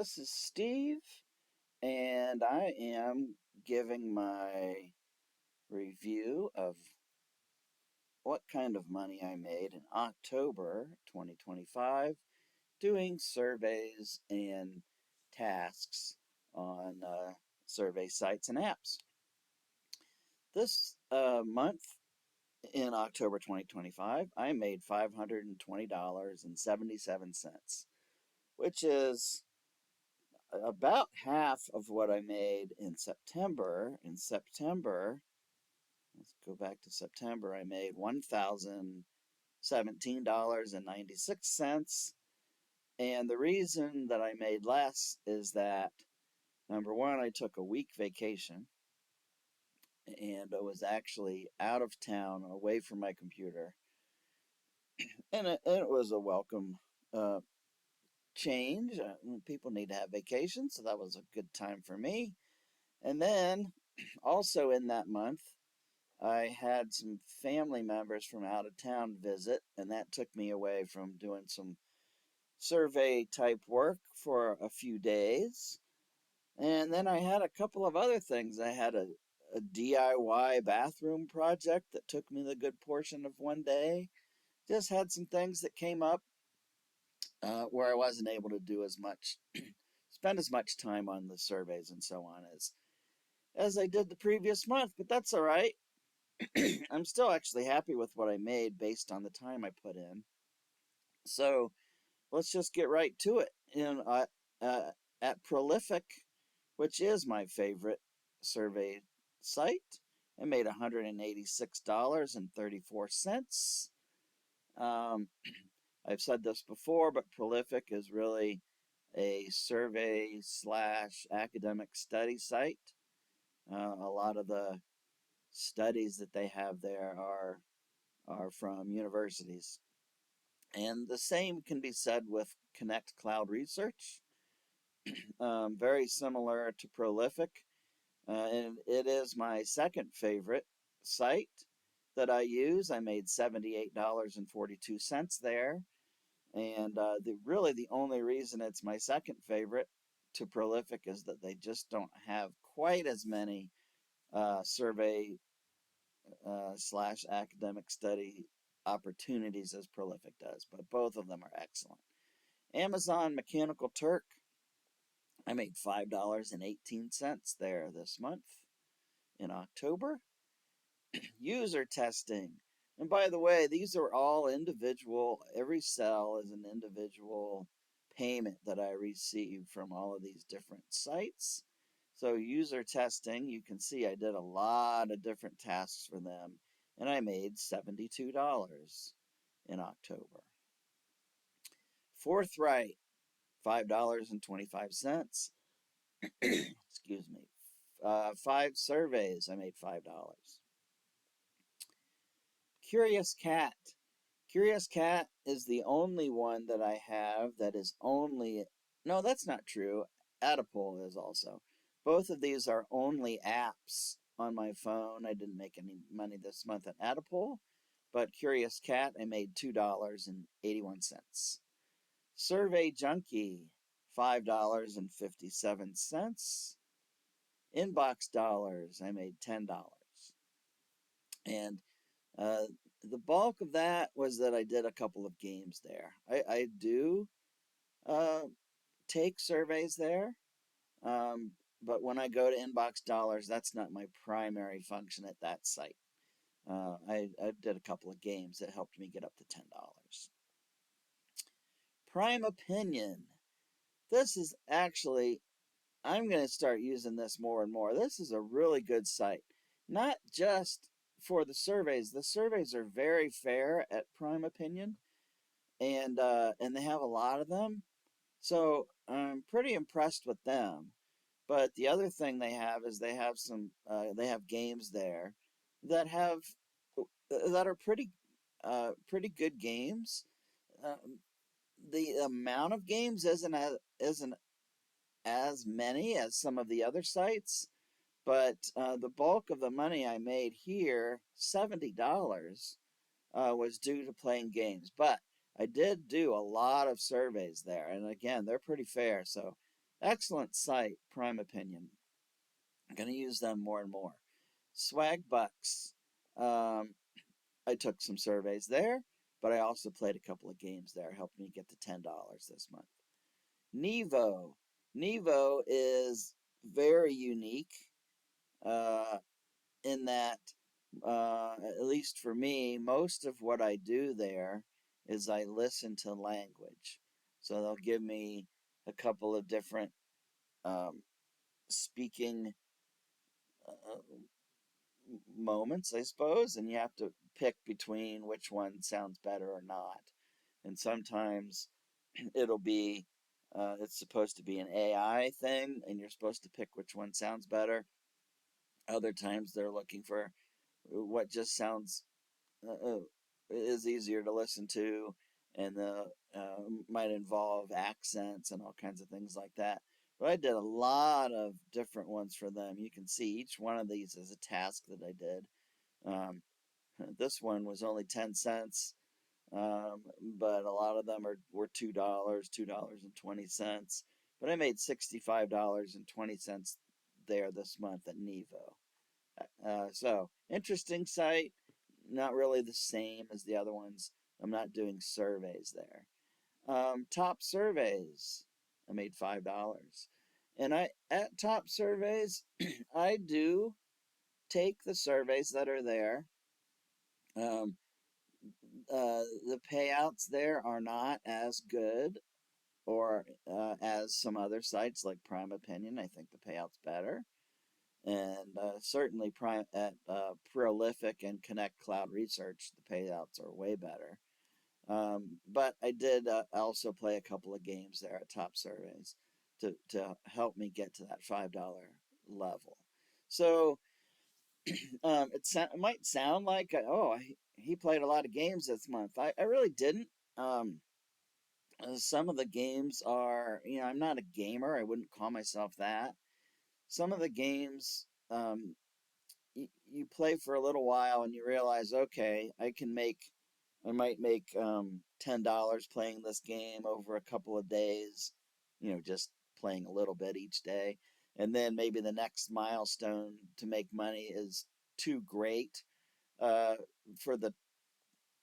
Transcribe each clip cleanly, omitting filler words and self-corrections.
This is Steve, and I am giving my review of what kind of money I made in October 2025 doing surveys and tasks on survey sites and apps. This month in October 2025, I made $520.77, which is about half of what I made in September. In September, let's go back to September, I made $1,017.96. And the reason that I made less is that number one, I took a week vacation and I was actually out of town, away from my computer. And it was a welcome uh, change. People need to have vacations, so that was a good time for me. And then also in that month, I had some family members from out of town visit, and that took me away from doing some survey type work for a few days. And then I had a couple of other things. I had a DIY bathroom project that took me the good portion of one day. Just had some things that came up where I wasn't able to do as much, spend as much time on the surveys and so on as I did the previous month, but that's all right. I'm still actually happy with what I made based on the time I put in. So let's just get right to it. Uh, at Prolific, which is my favorite survey site, I made $186.34. Um, I've said this before, but Prolific is really a survey slash academic study site. A lot of the studies that they have there are from universities. And the same can be said with Connect Cloud Research, very similar to Prolific. And it is my second favorite site that I use. I made $78.42 there. And really the only reason it's my second favorite to Prolific is that they just don't have quite as many survey slash academic study opportunities as Prolific does, but both of them are excellent. Amazon Mechanical Turk, I made $5.18 there this month in October. User testing. And by the way, these are all individual, every cell is an individual payment that I receive from all of these different sites. So, user testing, you can see I did a lot of different tasks for them, and I made $72 in October. Forthright, $5.25. Excuse me. Five surveys, I made $5. Curious Cat. Curious Cat is the only one that I have that is only. No, that's not true. Adapole is also. Both of these are only apps on my phone. I didn't make any money this month at Adapole, but Curious Cat, I made $2.81. Survey Junkie, $5.57. Inbox Dollars, I made $10. And uh, the bulk of that was that I did a couple of games there. I do uh, take surveys there, but when I go to Inbox Dollars, that's not my primary function at that site. I did a couple of games that helped me get up to $10. Prime Opinion. This is actually, I'm going to start using this more and more. This is a really good site. Not just for the surveys. The surveys are very fair at Prime Opinion, and they have a lot of them. So I'm pretty impressed with them. But the other thing they have is they have games there that have that are pretty good games. The amount of games isn't as many as some of the other sites, but the bulk of the money I made here, $70, was due to playing games. But I did do a lot of surveys there, and again, they're pretty fair. So Excellent site, Prime Opinion. I'm going to use them more and more. Swag Bucks. Um, I took some surveys there, but I also played a couple of games there. Helped me get to $10 this month. Nevo. Nevo is very unique uh, in that, at least for me, most of what I do there is I listen to language. So they'll give me a couple of different um, speaking uh, moments, I suppose, and you have to pick between which one sounds better or not. And sometimes it'll be, it's supposed to be an AI thing, and you're supposed to pick which one sounds better. Other times they're looking for what just sounds is easier to listen to, and the might involve accents and all kinds of things like that. But I did a lot of different ones for them. You can see each one of these is a task that I did. Um, this one was only 10 cents, but a lot of them were $2, $2.20. But I made $65.20 there this month at Nevo. So interesting site, not really the same as the other ones. I'm not doing surveys there. Top surveys, I made $5, and I at top surveys, I do take the surveys that are there. Um, the payouts there are not as good or as some other sites like Prime Opinion. I think the payout's better. And certainly at Prolific and Connect Cloud Research, the payouts are way better. But I did also play a couple of games there at Top Surveys to help me get to that $5 level. So it might sound like, oh, he played a lot of games this month. I really didn't. Um, some of the games are, I'm not a gamer. I wouldn't call myself that. Some of the games, you play for a little while and you realize, okay, I might make $10 playing this game over a couple of days, just playing a little bit each day. And then maybe the next milestone to make money is too great uh, for the,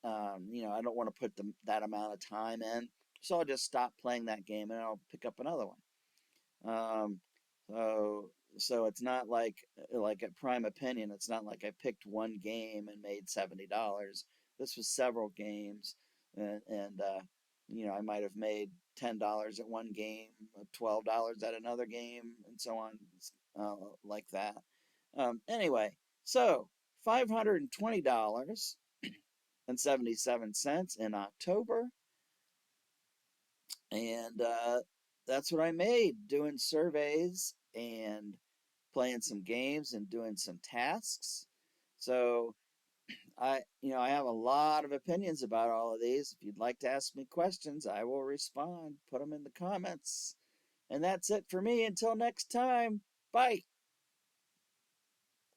I don't want to put that amount of time in. So I'll just stop playing that game and I'll pick up another one. Um, so so it's not like at Prime Opinion, it's not like I picked one game and made $70. This was several games, and I might have made $10 at one game, $12 at another game, and so on, like that. Anyway, so $520.77 in October. And that's what I made doing surveys and playing some games and doing some tasks. So I have a lot of opinions about all of these. If you'd like to ask me questions, I will respond. Put them in the comments. And that's it for me. Until next time, bye.